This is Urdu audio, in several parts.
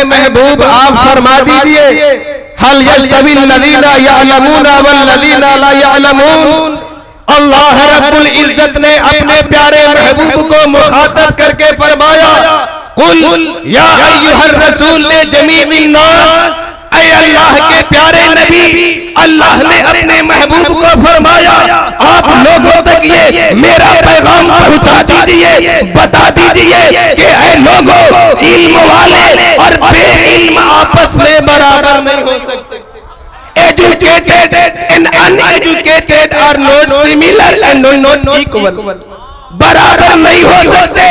محبوب آپ فرما دیجئے حل یستوی الذین یعلمون والذین لا یعلمون. اللہ رب العزت نے اپنے پیارے محبوب کو مخاطب کر کے فرمایا قل یا ایھا الرسول لجمیع الناس. اے اللہ کے پیارے نبی، اللہ نے اپنے محبوب کو فرمایا آپ لوگوں تک یہ میرا پیغام پہنچا دیجئے، بتا دیجئے کہ اے لوگوں، علم والے اور بے علم آپس میں برابر نہیں ہو سکتے. Educated and uneducated are not similar and not equal. برابر نہیں ہو سکتے.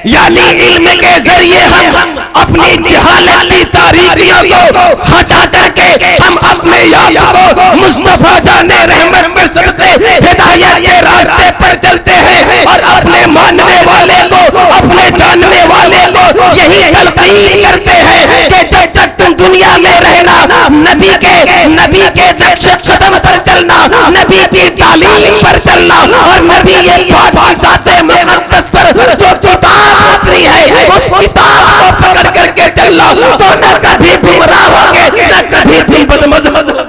یعنی علم کے ذریعے ہم اپنی جہالت کی تاریکیوں کو ہٹا کر کے ہم اپنے آپ کو مصطفیٰ جان رحمت کے صدقے ہدایت کے راستے پر چلتے ہیں اور اپنے ماننے والے کو، اپنے جاننے والے کو یہی تلقین کرتے ہیں کہ جب تک تم دنیا میں رہنا نبی کے نقش قدم پر چلنا، نبی کی تعلیم پر چلنا اور نبی یہ بات کی ذات مقدس پر جو کتاب اتری ہے اس کتاب کو پکڑ کر کے چلنا تو نہ کبھی گمراہ ہوگے نہ کبھی بھی بدمزہ.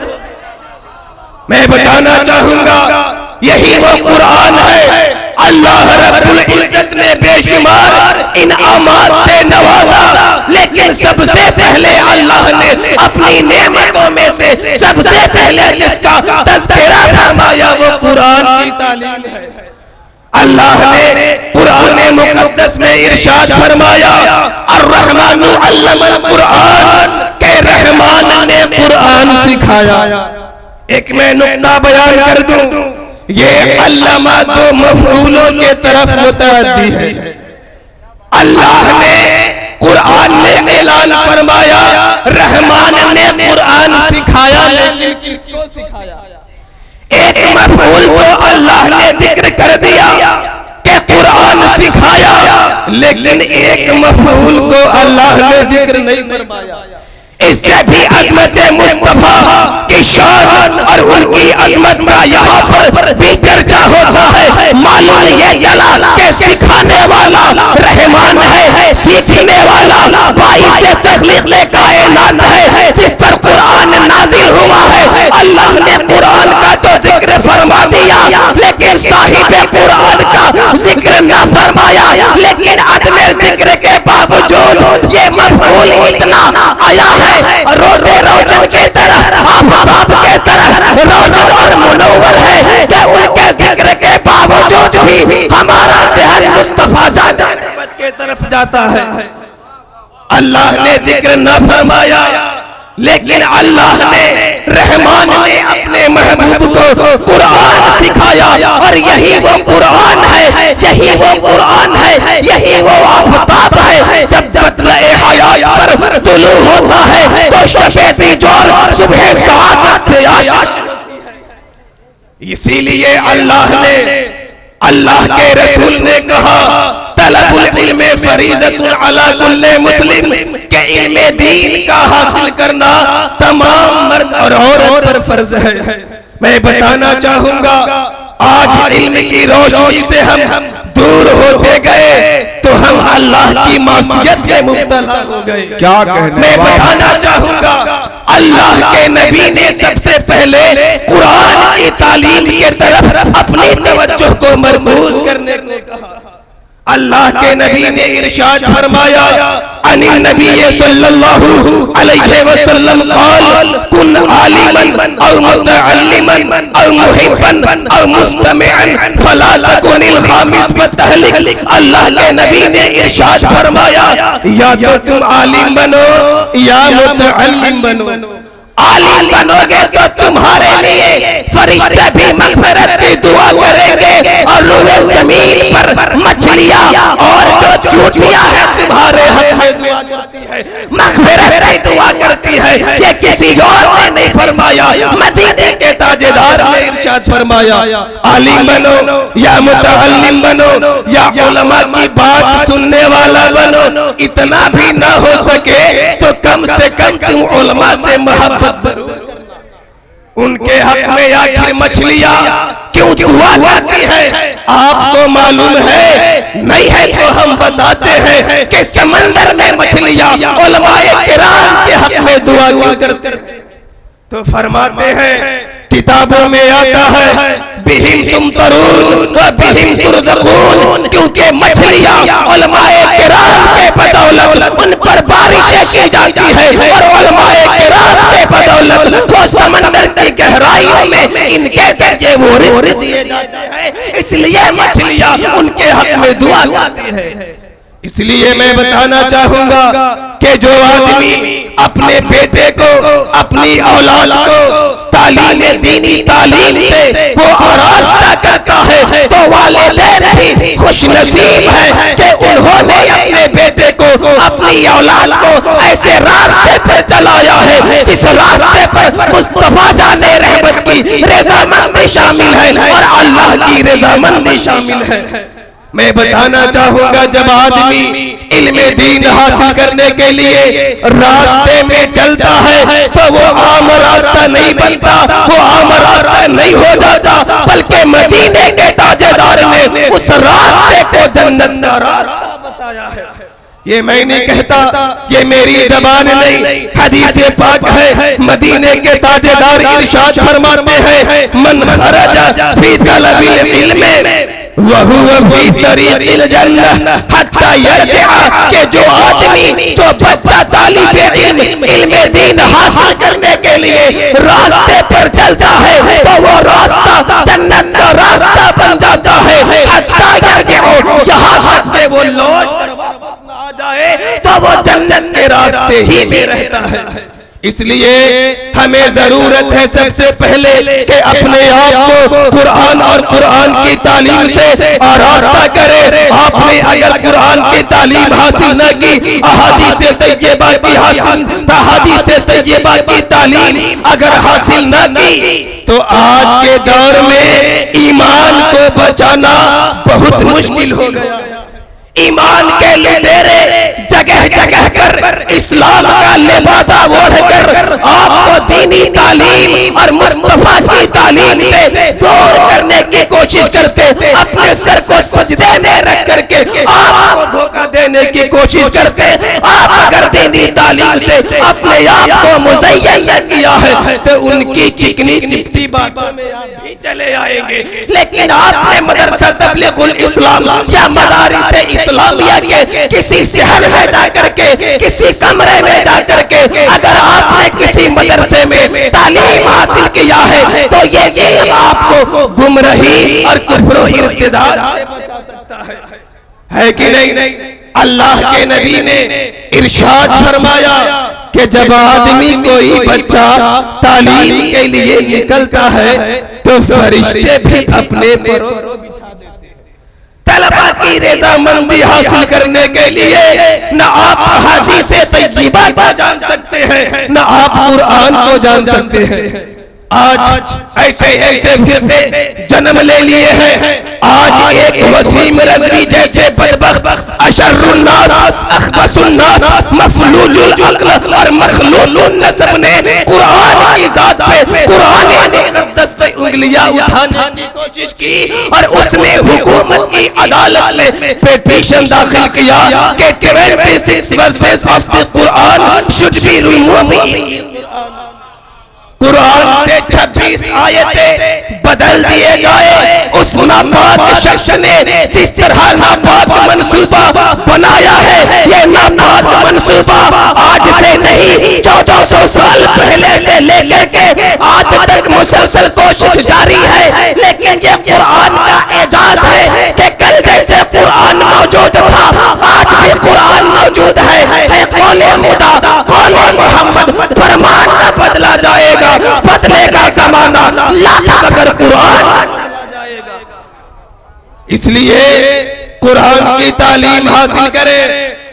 میں بتانا چاہوں گا یہی وہ قرآن ہے. اللہ رب العزت نے بے شمار انعامات سے نوازا، لیکن سب سے پہلے اللہ نے اپنی نعمتوں میں سے سب سے پہلے جس کا تذکرہ فرمایا وہ قرآن کی تعلیم ہے. اللہ نے قرآن مقدس میں ارشاد فرمایا الرحمن علم القرآن، کہ رحمان نے قرآن سکھایا. ایک میں نقطہ بیان کر دوں، یہ علامہ دو مفعولوں کے طرف متعدی ہے. اللہ نے قرآن میں اعلان فرمایا رحمان نے قرآن سکھایا، لیکن کس کو سکھایا؟ ایک مفعول کو اللہ نے ذکر کر دیا کہ قرآن سکھایا، لیکن ایک مفعول کو اللہ نے ذکر نہیں فرمایا. اس سے بھی عظمت مصطفیٰ کی شان اور ان کی عظمت کا یہاں پر بھی چرچا ہوتا ہے. معلوم یہ چلا کہ سکھانے والا رحمان ہے، سیکھنے والا باعث تخلیق کائنات ہے جس پر قرآن نازل ہوا ہے. اللہ نے قرآن کا تو ذکر فرما دیا لیکن صاحب قرآن کا ذکر نہ فرمایا. لیکن عدم ذکر کے باوجود یہ مفعول اتنا آیا ہے روزے روشن کے طرح، آفتاب کے طرح روشن اور منور ہے کہ ان کے ذکر کے باوجود بھی ہمارا ذہن مصطفیٰ جانت کے طرف جاتا ہے. اللہ نے ذکر نہ فرمایا لیکن اللہ نے رحمان نے اپنے محبوب کو قرآن سکھایا اور یہی وہ قرآن ہے، یہی وہ قرآن ہے، یہی وہ آفتاب ہے. جب مطلع حیات پر طلوع ہوتا ہے تو شب بیجور صبح سعادت سے آشاش. اسی لیے اللہ کے رسول نے کہا طلب العلم فریضۃ علی کل مسلم، کہ علم دین کا حاصل کرنا تمام مرد اور عورت پر فرض ہے. میں بتانا چاہوں گا آج علم کی روشنی سے ہم دور ہوتے گئے تو ہم اللہ کی معصیت میں مبتلا ہو گئے. کیا کہنے؟ میں بتانا چاہوں گا اللہ کے نبی نے سب سے پہلے قرآن کی تعلیم کے طرف اپنی توجہ کو مرکوز کرنے کو کہا. اللہ کے نبی نے ارشاد فرمایا ان النبی صلی اللہ علیہ وسلم قال کن عالما او متعلما او محبا او مستمعا فلا تکن الخامس والتهلك. اللہ کے نبی نے ارشاد فرمایا یا تو تم عالم بنو یا متعلم بنو. عالم بنو گے تو تمہارے لیے فرشتے بھی مغفرت کی دعا کریں گے اور روح زمین پر مچھلیاں اور جو چوٹیاں ہیں تمہارے حق میں دعا کرتی ہے، مغفرت کی دعا کرتی ہے. یہ کسی اور نے نہیں فرمایا، مدینے کے تاجدار نے ارشاد فرمایا عالم بنو یا متعلم بنو یا علماء کی بات سننے والا بنو. اتنا بھی نہ ہو سکے تو کم سے کم تم علماء سے محبت ضرور کرنا. ان کے حق میں آخر مچھلیاں کیوں دعا کرتی ہے؟ آپ کو معلوم ہے نہیں ہے تو ہم بتاتے ہیں کہ سمندر میں مچھلیاں علماء کرام کے حق میں دعا کیا کرتے ہیں. تو فرماتے ہیں کتابوں میں آتا ہے بہم تمترون و بہم ترزقون، کیونکہ مچھلیاں علماء کرام کے بدولت ان پر بارشیں کی جاتی ہے، اور علماء کرام کے بدولت وہ سمندر کی گہرائیوں میں ان کے ذریعے وہ رزق دیے جاتے ہیں. اس لیے مچھلیاں ان کے حق میں دعا کرتی ہے. اس لیے میں بتانا چاہوں گا کہ جو آدمی اپنے بیٹے کو، اپنی اولاد کو تعلیم دینی تعلیم سے وہ آراستہ کرتا ہے تو والدین بھی خوش نصیب ہیں کہ انہوں نے اپنے بیٹے کو، اپنی اولاد کو ایسے راستے پر چلایا ہے جس راستے پر مصطفیٰ جان رحمت کی رضامندی شامل ہے اور اللہ کی رضامندی شامل ہے. میں بتانا چاہوں گا جب آدمی علم دین حاصل کرنے کے لیے راستے میں چلتا ہے تو وہ عام راستہ نہیں بنتا، وہ عام راستہ نہیں ہو جاتا، بلکہ مدینے کے تاجدار نے اس راستے کو جنت کا راستہ بتایا ہے. یہ میں نہیں کہتا، یہ میری زبان نہیں، حدیث پاک ہے. مدینے کے تاجدار ارشاد فرماتے ہیں من خرج فی طلب العلم وَهُوَ فِي طَرِيقِ الْجَنَّةِ حَتَّى يَرْجِعَ، کہ جو آدمی، جو بچہ طالب علم دین حاصل کرنے کے لیے راستے پر چلتا ہے تو وہ راستہ جنت کا راستہ بن جاتا ہے. حَتَّى يَرْجِعُ، یہاں تک کہ وہ لوٹ کر واپس نہ آ جائے تو وہ جنت کے راستے ہی میں رہتا ہے. اس لیے ہمیں ضرورت ہے سب سے پہلے کہ اپنے آپ کو قرآن اور قرآن کی تعلیم سے آراستہ کرے. آپ نے اگر قرآن کی تعلیم حاصل نہ کی، احادیث طیبہ کی احادیث طیبہ کی تعلیم اگر حاصل نہ کی تو آج کے دور میں ایمان کو بچانا بہت مشکل ہو گیا. ایمان کے لٹیرے جگہ جگہ پر اسلام کا لبادہ اوڑھ کر آپ کو دینی تعلیم اور مصطفیٰ کی تعلیم سے دور کرنے کی کوشش کرتے، اپنے سر کو سجدے میں رکھ کر کے آپ کو دھوکہ دینے کی کوشش کرتے. آپ اگر دینی تعلیم سے اپنے آپ کو مزین کیا ہے تو ان کی چکنی چپٹی باتوں میں آپ بھی چلے آئیں گے. لیکن آپ نے مدرسہ تبلیغ الاسلام یا مدارس اسلامیہ کے کسی شہر میں جا کر کے، کسی کمرے میں جا کر کے اگر آپ نے کسی مدرسے میں تعلیم حاصل کیا ہے تو یہ علم آپ کو گمراہی اور کفر و ارتداد سے بچا سکتا ہے کہ نہیں؟ اللہ کے نبی نے ارشاد فرمایا کہ جب آدمی کوئی بچہ تعلیم کے لیے نکلتا ہے تو فرشتے بھی اپنے پر طلبہ کی رضامندی حاصل کرنے کے لیے نہ آپ حدیث طیبہ کو جان سکتے ہیں، نہ آپ قرآن کو جان سکتے ہیں. آج ایسے فرقے جنم لے لیے ہیں. آج ایک وسیم رضوی جیسے بدبخت اشر الناس اخبث الناس مفلوج العقل اور مخلوط النسب نے قرآن کی ذات پہ، قرآن مقدس پہ انگلیاں اٹھانے کی کوشش کی اور اس نے حکومت کی عدالت میں پیٹیشن داخل کیا کہ 26 verses of the Quran should be removed. قرآن سے 26 آیتیں بدل دیے جائے. اس ناپاک شخص نے جس طرح ناپاک منصوبہ بنایا ہے، یہ ناپاک منصوبہ آج سے نہیں 1400 سال پہلے سے لے کر کے آج تک مسلسل کوشش جاری ہے. لیکن یہ قرآن کا اعجاز ہے کہ کل جیسے قرآن موجود تھا آج بھی قرآن موجود ہے. قول خدا، قول محمد، فرمان نہ بدلا جائے گا. بدلے گا زمانہ لاکھ مگر قرآن. اس لیے قرآن کی تعلیم حاصل کرے.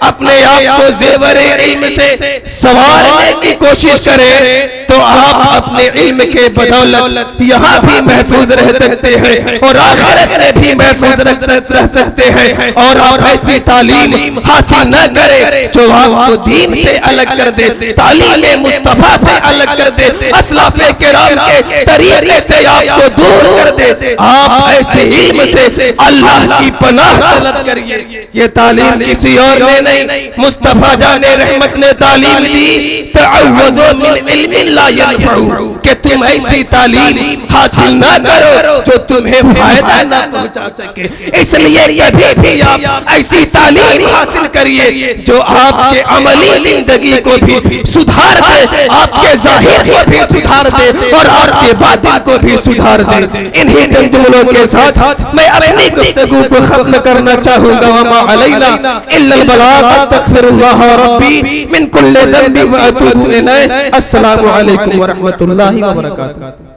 اپنے آپ کو زیور علم سے سنوارنے کی کوشش کریں تو آپ اپنے علم کے بدولت یہاں بھی محفوظ رہ سکتے ہیں اور آخرت میں بھی محفوظ رہ سکتے ہیں. اور آپ ایسی تعلیم حاصل نہ کریں جو آپ کو دین سے الگ کر دے, تعلیم مصطفیٰ سے الگ کر دے, اسلاف کرام کے طریقے سے آپ کو دور کر دے. آپ ایسے علم سے اللہ کی پناہ طلب کریے. یہ تعلیم کسی اور نے نہیں, مصطفیٰ جان رحمت نے تعلیم دی. تعوذوا من علم لا ينفع, کہ تم ایسی تعلیم حاصل نہ کرو جو تمہیں فائدہ نہ پہنچا سکے. اس لیے کبھی بھی آپ ایسی تعلیم حاصل کریے جو آپ کے عملی زندگی کو بھی سدھار دے, آپ کے ظاہر کو بھی سدھار دے اور آپ کے باطن کو بھی سدھار دے. انہی جملوں کے ساتھ میں اپنی گفتگو کو ختم کرنا چاہوں گا. وما علینا الا البلاغ, استغفر اللہ ربی من کل ذنب واتوب الیہ. السلام علیکم ورحمۃ اللہ وبرکاتہ.